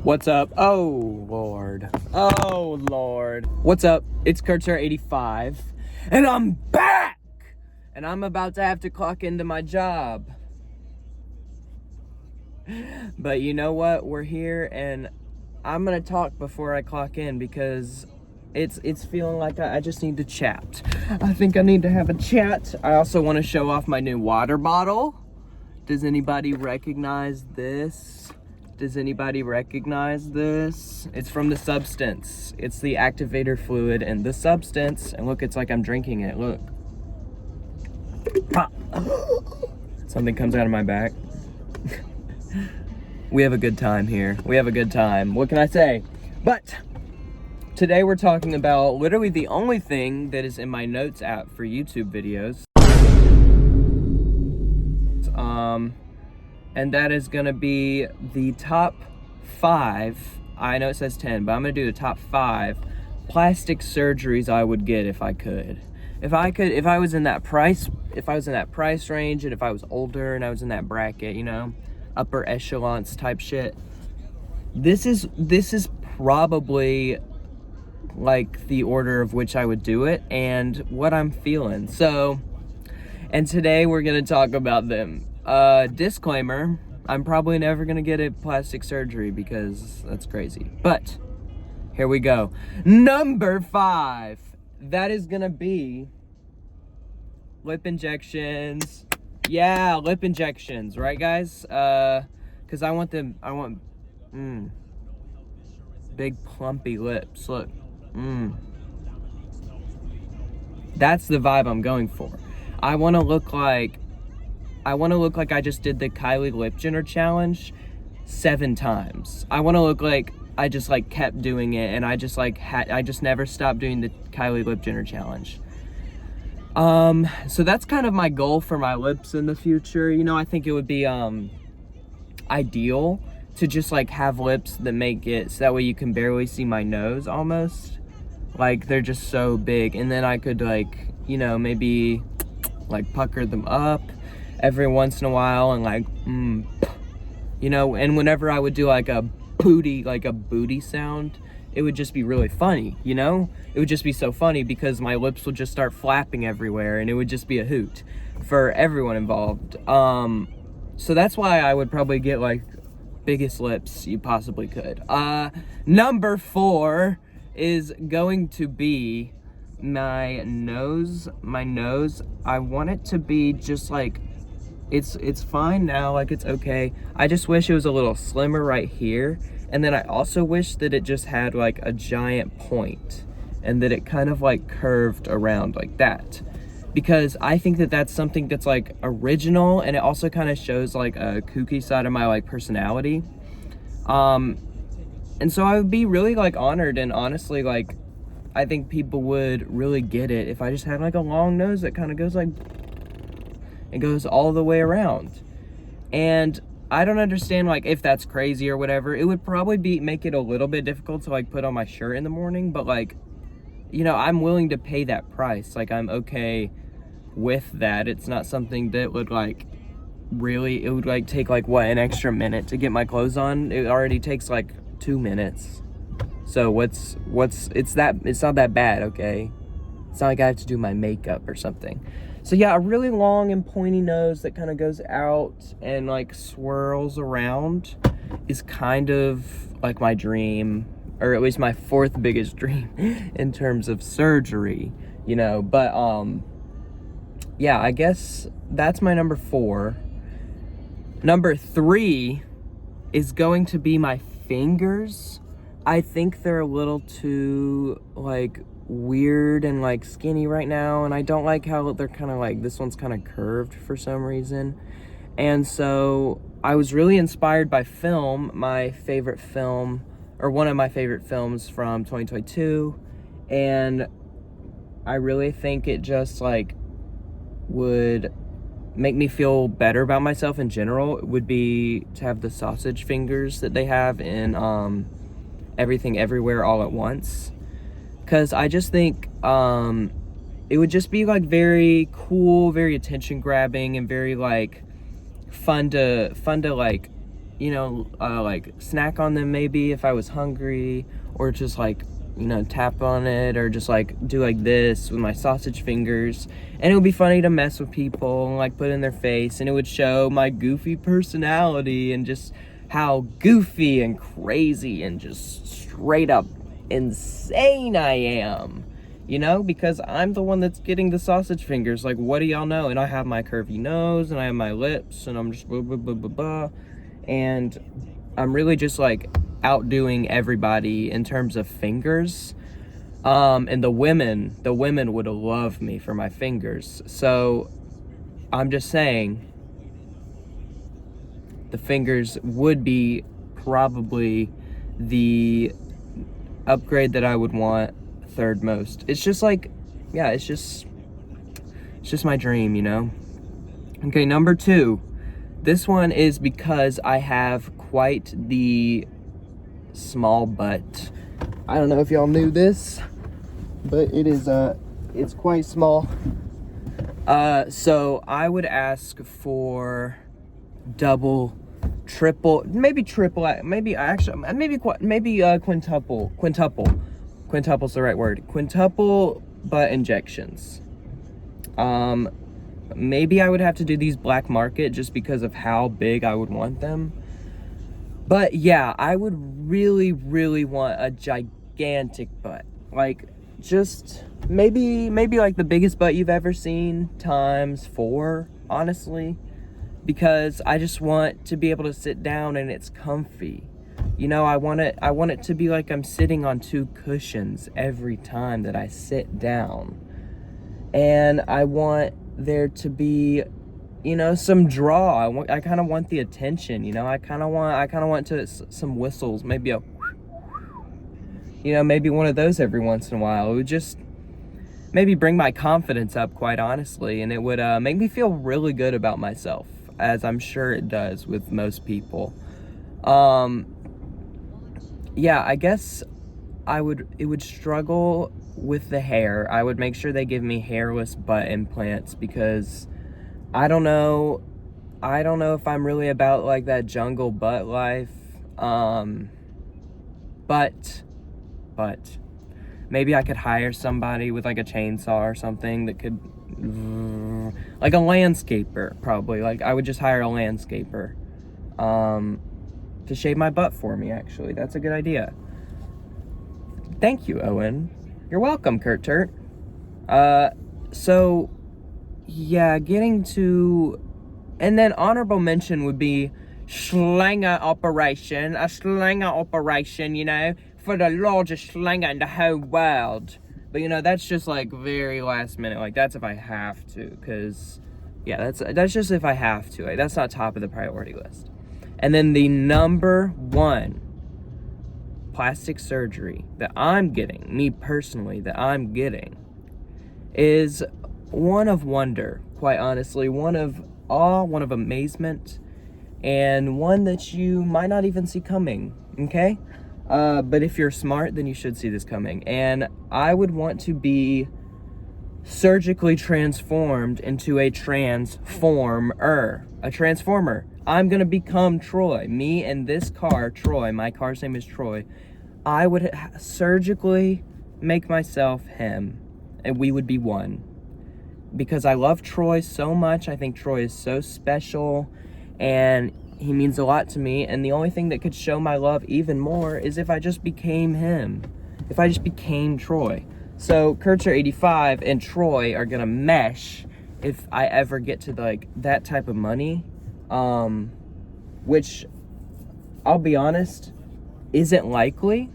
What's up? Oh, Lord. Oh, Lord. What's up? It's Kurtzer85, and I'm back! And I'm about to have to clock into my job. But you know what? We're here, and I'm gonna talk before I clock in because it's feeling like I just need to chat. I think I need to have a chat. I also want to show off my new water bottle. Does anybody recognize this? Does anybody recognize this? It's from the Substance. It's the activator fluid and the Substance. And look, it's like I'm drinking it. Look. Ah. Something comes out of my back. We have a good time here. We have a good time. What can I say? But today we're talking about literally the only thing that is in my notes app for YouTube videos. And that is gonna be the top 5, I know it says 10, but I'm gonna do the top 5 plastic surgeries I would get if I could. If I was in that price range, and if I was older and I was in that bracket, you know, upper echelons type shit, this is probably like the order of which I would do it and what I'm feeling. So, and today we're gonna talk about them. Disclaimer, I'm probably never gonna get a plastic surgery because that's crazy. But here we go. Number 5. That is gonna be lip injections. Yeah, lip injections, right guys? Cause I want big plumpy lips. Look. That's the vibe I'm going for. I want to look like I just did the Kylie Lip Jenner challenge 7 times. I want to look like I just like kept doing it, and I just never stopped doing the Kylie Lip Jenner challenge. So that's kind of my goal for my lips in the future. You know, I think it would be ideal to just like have lips that make it so that way you can barely see my nose almost. Like they're just so big, and then I could like, you know, maybe like pucker them up every once in a while and like you know, and whenever I would do like a booty sound, it would just be really funny, you know? It would just be so funny because my lips would just start flapping everywhere and it would just be a hoot for everyone involved. So that's why I would probably get like biggest lips you possibly could. Number 4 is going to be my nose. I want it to be just like, it's fine now, like it's okay. I just wish it was a little slimmer right here. And then I also wish that it just had like a giant point and that it kind of like curved around like that. Because I think that that's something that's like original, and it also kind of shows like a kooky side of my like personality. And so I would be really like honored, and honestly like I think people would really get it if I just had like a long nose that kind of goes like, it goes all the way around. And I don't understand like if that's crazy or whatever. It would probably make it a little bit difficult to like put on my shirt in the morning, but like, you know, I'm willing to pay that price. Like I'm okay with that. It's not something that would like really, it would like take like what, an extra minute to get my clothes on. It already takes like 2 minutes. So it's not that bad, okay? It's not like I have to do my makeup or something. So yeah, a really long and pointy nose that kind of goes out and like swirls around is kind of like my dream, or at least my 4th biggest dream in terms of surgery, you know. But yeah, I guess that's my number 4. Number 3 is going to be my fingers. I think they're a little too like weird and like skinny right now, and I don't like how they're kind of like, this one's kind of curved for some reason. And so I was really inspired by film, my favorite film, or one of my favorite films from 2022, and I really think it just like would make me feel better about myself in general. It would be to have the sausage fingers that they have in Everything Everywhere All at Once. Because I just think it would just be like very cool, very attention grabbing, and very like fun to like like snack on them maybe if I was hungry, or just like, tap on it, or just like do like this with my sausage fingers. And it would be funny to mess with people and like put in their face, and it would show my goofy personality and just how goofy and crazy and just straight up insane I am. Because I'm the one that's getting the sausage fingers. Like, what do y'all know? And I have my curvy nose, and I have my lips, and I'm just blah, blah, blah, blah, blah. And I'm really just, like, outdoing everybody in terms of fingers. And the women would love me for my fingers. So, I'm just saying, the fingers would be probably the upgrade that I would want third most. It's just like, yeah, it's just my dream. Okay, number 2. This one is because I have quite the small butt. I don't know if y'all knew this, but it's quite small. So I would ask for double, triple, maybe triple, maybe quintuple. Quintuple's the right word. Quintuple butt injections. Maybe I would have to do these black market just because of how big I would want them. But yeah, I would really, really want a gigantic butt. Like, just maybe like the biggest butt you've ever seen times 4, honestly. Because I just want to be able to sit down and it's comfy. I want it to be like I'm sitting on 2 cushions every time that I sit down. And I want there to be, some draw. I kind of want the attention, I kind of want some whistles, maybe maybe one of those every once in a while. It would just maybe bring my confidence up, quite honestly, and it would make me feel really good about myself, as I'm sure it does with most people. Yeah, I guess it would struggle with the hair. I would make sure they give me hairless butt implants, because I don't know if I'm really about like that jungle butt life. But maybe I could hire somebody with like a chainsaw or something that could, like a landscaper, probably. Like, I would just hire a landscaper to shave my butt for me, actually. That's a good idea. Thank you, Owen. You're welcome, Kurt Turt. So, yeah, getting to... And then honorable mention would be a slinger operation, for the largest slinger in the whole world. But, that's just, like, very last minute. Like, that's if I have to, because, yeah, that's just if I have to. Like, that's not top of the priority list. And then the number 1 plastic surgery that I'm getting, me personally, is one of wonder, quite honestly. One of awe, one of amazement, and one that you might not even see coming, okay? But if you're smart, then you should see this coming. And I would want to be surgically transformed into a transformer. I'm gonna become Troy. Me and this car, Troy, my car's name is Troy. I would surgically make myself him, and we would be one. Because I love Troy so much. I think Troy is so special, and he means a lot to me. And the only thing that could show my love even more is if I just became him. If I just became Troy. So Kurtzer 85 and Troy are gonna mesh if I ever get to like that type of money. Which, I'll be honest, isn't likely.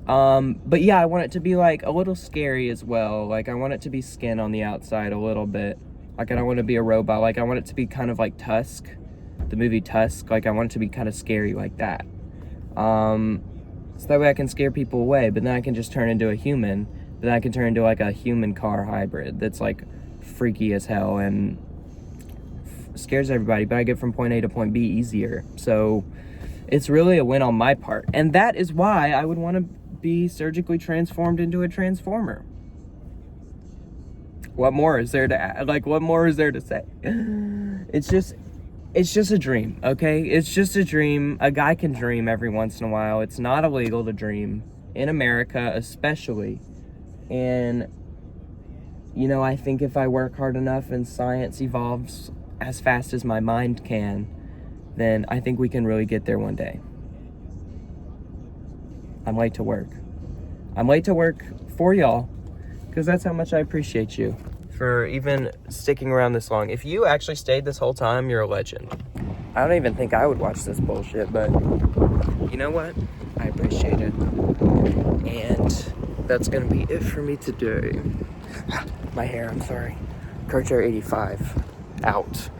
But yeah, I want it to be like a little scary as well. Like, I want it to be skin on the outside a little bit. Like, I don't want to be a robot. Like, I want it to be kind of like Tusk, the movie Tusk. Like, I want it to be kind of scary like that. So that way I can scare people away, but then I can just turn into a human. Then I can turn into like a human car hybrid that's like freaky as hell and scares everybody, but I get from point A to point B easier. So it's really a win on my part. And that is why I would want to be surgically transformed into a transformer. What more is there to add? Like, what more is there to say? It's just, it's just a dream, okay? It's just a dream. A guy can dream every once in a while. It's not illegal to dream, in America especially. And, you know, I think if I work hard enough and science evolves as fast as my mind can, then I think we can really get there one day. I'm late to work. I'm late to work for y'all, because that's how much I appreciate you for even sticking around this long. If you actually stayed this whole time, you're a legend. I don't even think I would watch this bullshit, but you know what? I appreciate it. And that's gonna be it for me today. My hair, I'm sorry. Kurt 85, out.